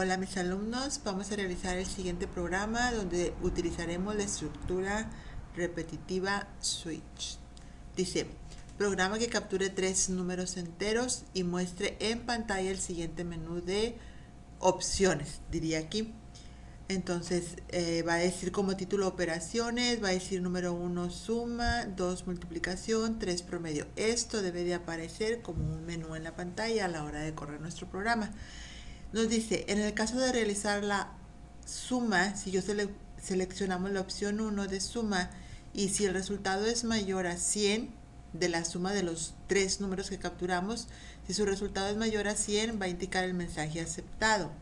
Hola mis alumnos, vamos a realizar el siguiente programa donde utilizaremos la estructura repetitiva switch. Dice, programa que capture 3 números enteros y muestre en pantalla el siguiente menú de opciones, diría aquí. Entonces va a decir como título operaciones, va a decir número 1 suma, 2 multiplicación, 3 promedio. Esto debe de aparecer como un menú en la pantalla a la hora de correr nuestro programa. Nos dice, en el caso de realizar la suma, si seleccionamos la opción 1 de suma y si el resultado es mayor a 100 de la suma de los 3 números que capturamos, si su resultado es mayor a 100 va a indicar el mensaje aceptado.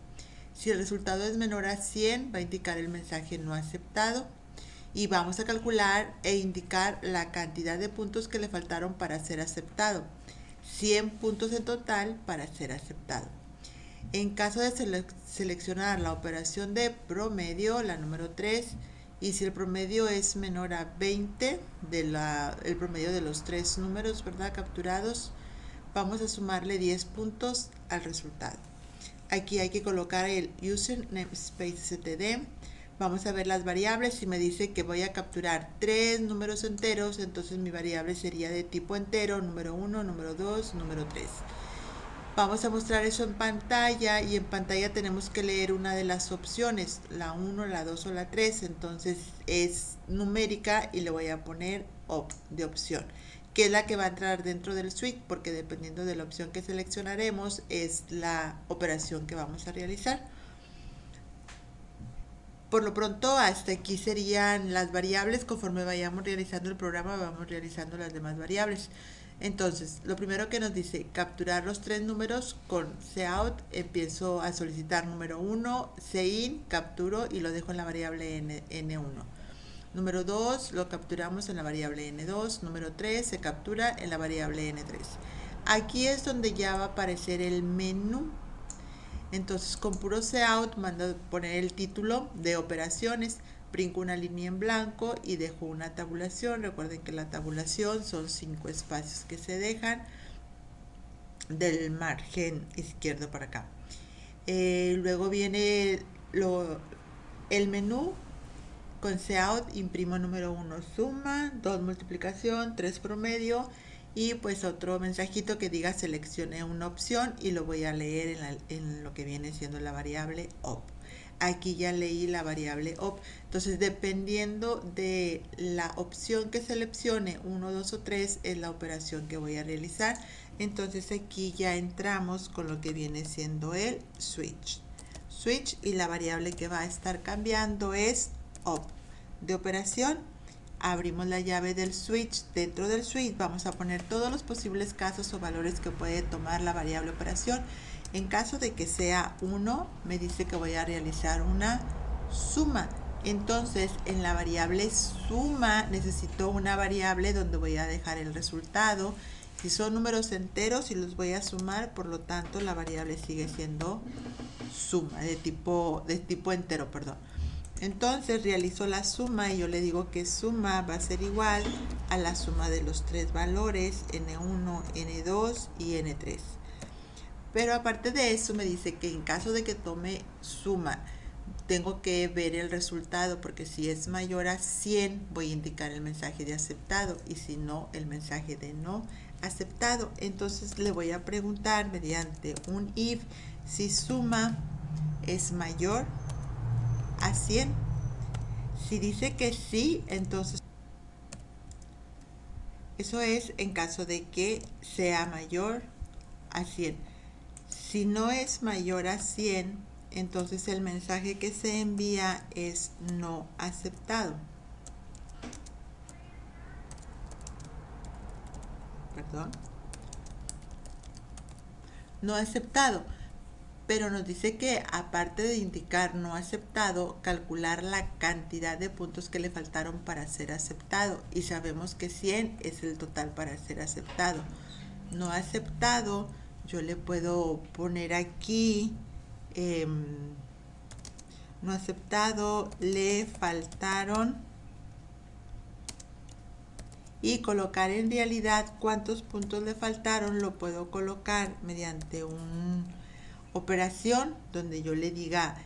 Si el resultado es menor a 100 va a indicar el mensaje no aceptado. Y vamos a calcular e indicar la cantidad de puntos que le faltaron para ser aceptado. 100 puntos en total para ser aceptado. En caso de seleccionar la operación de promedio, la número 3, y si el promedio es menor a 20 el promedio de los 3 números, ¿verdad?, capturados, vamos a sumarle 10 puntos al resultado. Aquí hay que colocar el user namespace std. Vamos a ver las variables. Si me dice que voy a capturar 3 números enteros, entonces mi variable sería de tipo entero, número 1, número 2, número 3. Vamos a mostrar eso en pantalla y en pantalla tenemos que leer una de las opciones, la 1, la 2 o la 3, entonces es numérica y le voy a poner op de opción, que es la que va a entrar dentro del switch, porque dependiendo de la opción que seleccionaremos es la operación que vamos a realizar. Por lo pronto hasta aquí serían las variables. Conforme vayamos realizando el programa vamos realizando las demás variables. Entonces, lo primero que nos dice, capturar los 3 números con cout, empiezo a solicitar número 1, cin, capturo y lo dejo en la variable n1. Número 2 lo capturamos en la variable n2, número 3 se captura en la variable n3. Aquí es donde ya va a aparecer el menú. Entonces con puro cout mando poner el título de operaciones, brinco una línea en blanco y dejo una tabulación. Recuerden que la tabulación son 5 espacios que se dejan del margen izquierdo para acá. Luego viene el menú. Con cout imprimo número 1 suma, 2 multiplicación, 3 promedio y pues otro mensajito que diga seleccione una opción y lo voy a leer en lo que viene siendo la variable op. Aquí ya leí la variable op. Entonces dependiendo de la opción que seleccione 1, 2 o 3 es la operación que voy a realizar. Entonces aquí ya entramos con lo que viene siendo el switch y la variable que va a estar cambiando es op. De operación, abrimos la llave del switch. Dentro del switch vamos a poner todos los posibles casos o valores que puede tomar la variable operación. En caso de que sea 1, me dice que voy a realizar una suma. Entonces, en la variable suma necesito una variable donde voy a dejar el resultado. Si son números enteros y los voy a sumar, por lo tanto la variable sigue siendo suma, de tipo entero, perdón. Entonces realizo la suma y yo le digo que suma va a ser igual a la suma de los 3 valores n1, n2 y n3. Pero aparte de eso me dice que en caso de que tome suma tengo que ver el resultado, porque si es mayor a 100 voy a indicar el mensaje de aceptado y si no el mensaje de no aceptado. Entonces le voy a preguntar mediante un if si suma es mayor a 100. Si dice que sí, entonces eso es en caso de que sea mayor a 100. Si no es mayor a 100, entonces el mensaje que se envía es no aceptado. Perdón. No aceptado. Pero nos dice que aparte de indicar no aceptado, calcular la cantidad de puntos que le faltaron para ser aceptado. Y sabemos que 100 es el total para ser aceptado. No aceptado, yo le puedo poner aquí, no aceptado, le faltaron, y colocar en realidad cuántos puntos le faltaron. Lo puedo colocar mediante operación donde yo le diga,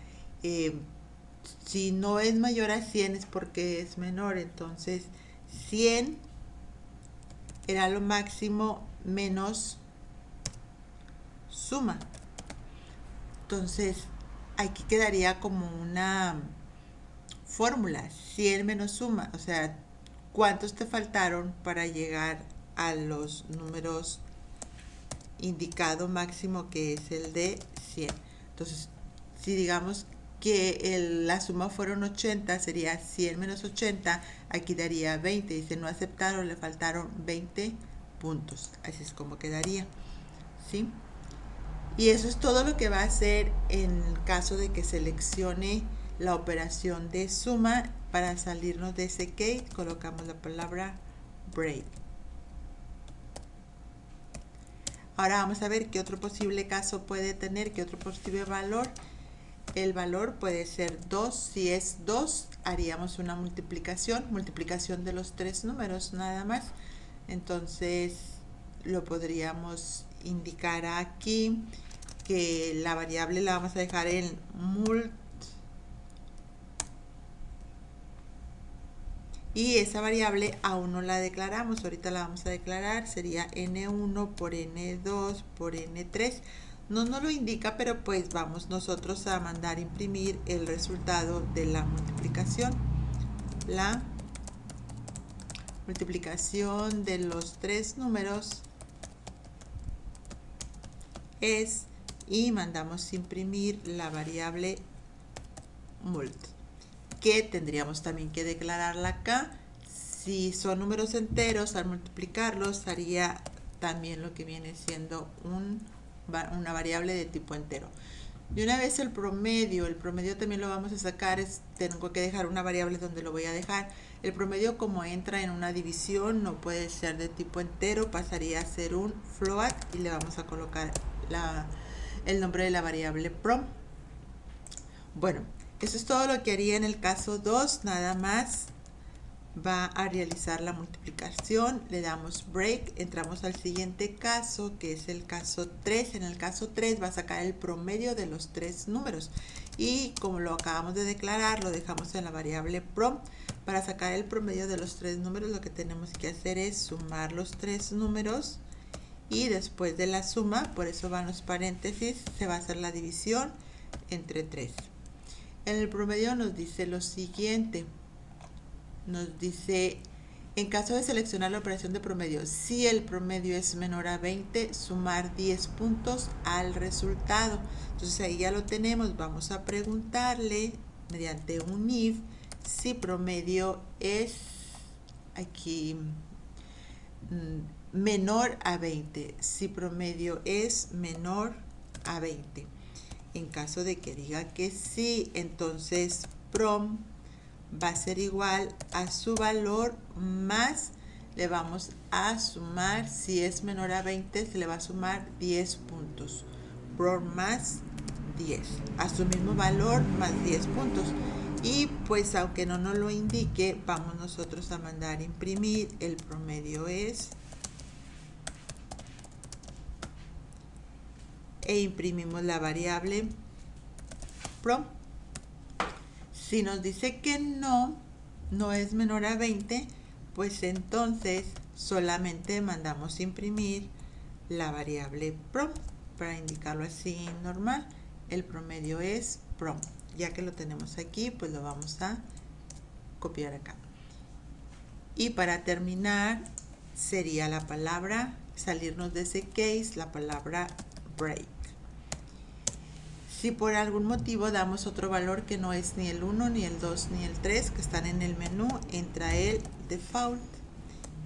si no es mayor a 100 es porque es menor. Entonces 100 era lo máximo menos suma. Entonces aquí quedaría como una fórmula: 100 menos suma, o sea, cuántos te faltaron para llegar a los números indicado máximo, que es el de 100. Entonces, si digamos que la suma fueron 80, sería 100 menos 80, aquí daría 20. Y si no aceptaron, le faltaron 20 puntos. Así es como quedaría, ¿sí? Y eso es todo lo que va a hacer en caso de que seleccione la operación de suma. Para salirnos de ese case, colocamos la palabra break. Ahora vamos a ver qué otro posible caso puede tener, qué otro posible valor. El valor puede ser 2. Si es 2, haríamos una multiplicación de los tres números nada más. Entonces lo podríamos indicar aquí, que la variable la vamos a dejar en mult, y esa variable aún no la declaramos, ahorita la vamos a declarar. Sería n1 por n2 por n3. No nos lo indica, pero pues vamos nosotros a mandar imprimir el resultado de la multiplicación. La multiplicación de los tres números es, y mandamos imprimir la variable mult, que tendríamos también que declararla acá. Si son números enteros, al multiplicarlos haría también lo que viene siendo una variable de tipo entero. De una vez el promedio también lo vamos a sacar. Tengo que dejar una variable donde lo voy a dejar. El promedio, como entra en una división, no puede ser de tipo entero, pasaría a ser un float, y le vamos a colocar el nombre de la variable prom. Bueno, eso es todo lo que haría en el caso 2. Nada más va a realizar la multiplicación, le damos break, entramos al siguiente caso, que es el caso 3. En el caso 3 va a sacar el promedio de los tres números, y como lo acabamos de declarar, lo dejamos en la variable prom. Para sacar el promedio de los tres números, lo que tenemos que hacer es sumar los tres números, y después de la suma, por eso van los paréntesis, se va a hacer la división entre 3. En el promedio nos dice lo siguiente. Nos dice, en caso de seleccionar la operación de promedio, si el promedio es menor a 20, sumar 10 puntos al resultado. Entonces ahí ya lo tenemos. Vamos a preguntarle mediante un if si promedio es aquí menor a 20. Si promedio es menor a 20. En caso de que diga que sí, entonces prom va a ser igual a su valor más, le vamos a sumar, si es menor a 20, se le va a sumar 10 puntos. Prom más 10, a su mismo valor más 10 puntos. Y pues aunque no nos lo indique, vamos nosotros a mandar imprimir el promedio es, e imprimimos la variable prom. Si nos dice que no es menor a 20, pues entonces solamente mandamos imprimir la variable prom para indicarlo así normal. El promedio es prom. Ya que lo tenemos aquí, pues lo vamos a copiar acá. Y para terminar, sería la palabra, salirnos de ese case, la palabra break. Si por algún motivo damos otro valor que no es ni el 1, ni el 2, ni el 3, que están en el menú, entra el default.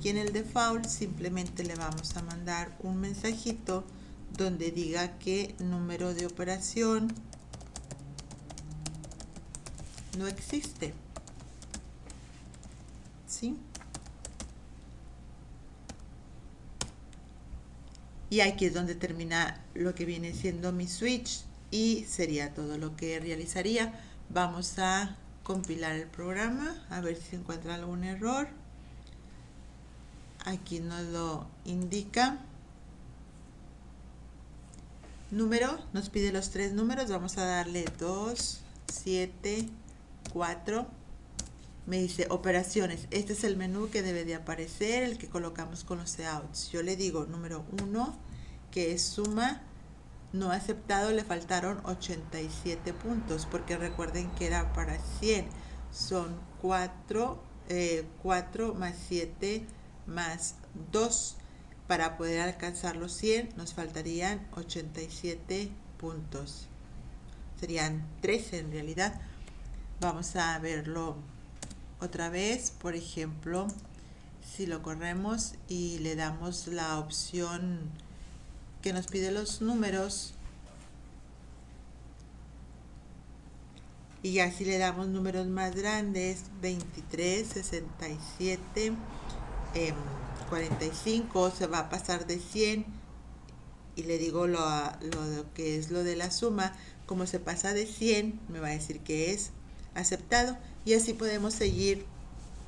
Y en el default simplemente le vamos a mandar un mensajito donde diga que número de operación no existe. ¿Sí? Y aquí es donde termina lo que viene siendo mi switch. Y sería todo lo que realizaría. Vamos a compilar el programa a ver si se encuentra algún error. Aquí nos lo indica. Número, nos pide los tres números, vamos a darle 2, 7, 4. Me dice operaciones, este es el menú que debe de aparecer, el que colocamos con los outs. Yo le digo número 1, que es suma, no aceptado, le faltaron 87 puntos, porque recuerden que era para 100. Son 4 más 7 más 2. Para poder alcanzar los 100 nos faltarían 87 puntos. Serían 13 en realidad. Vamos a verlo otra vez. Por ejemplo, si lo corremos y le damos la opción que nos pide los números, y ya si le damos números más grandes, 23, 67, 45, se va a pasar de 100, y le digo lo que es lo de la suma. Como se pasa de 100, me va a decir que es aceptado, y así podemos seguir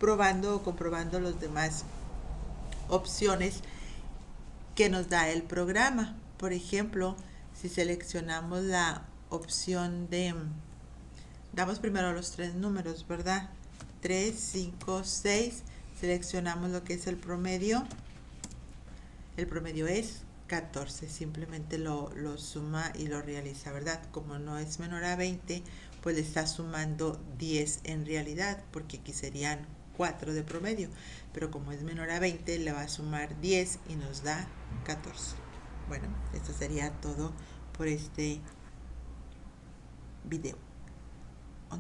probando o comprobando las demás opciones que nos da el programa. Por ejemplo, si seleccionamos la opción de, damos primero los tres números, ¿verdad? 3, 5, 6, seleccionamos lo que es el promedio. El promedio es 14, simplemente lo suma y lo realiza, ¿verdad? Como no es menor a 20, pues le está sumando 10 en realidad, porque aquí serían 4 de promedio, pero como es menor a 20, le va a sumar 10 y nos da 14. Bueno, esto sería todo por este video.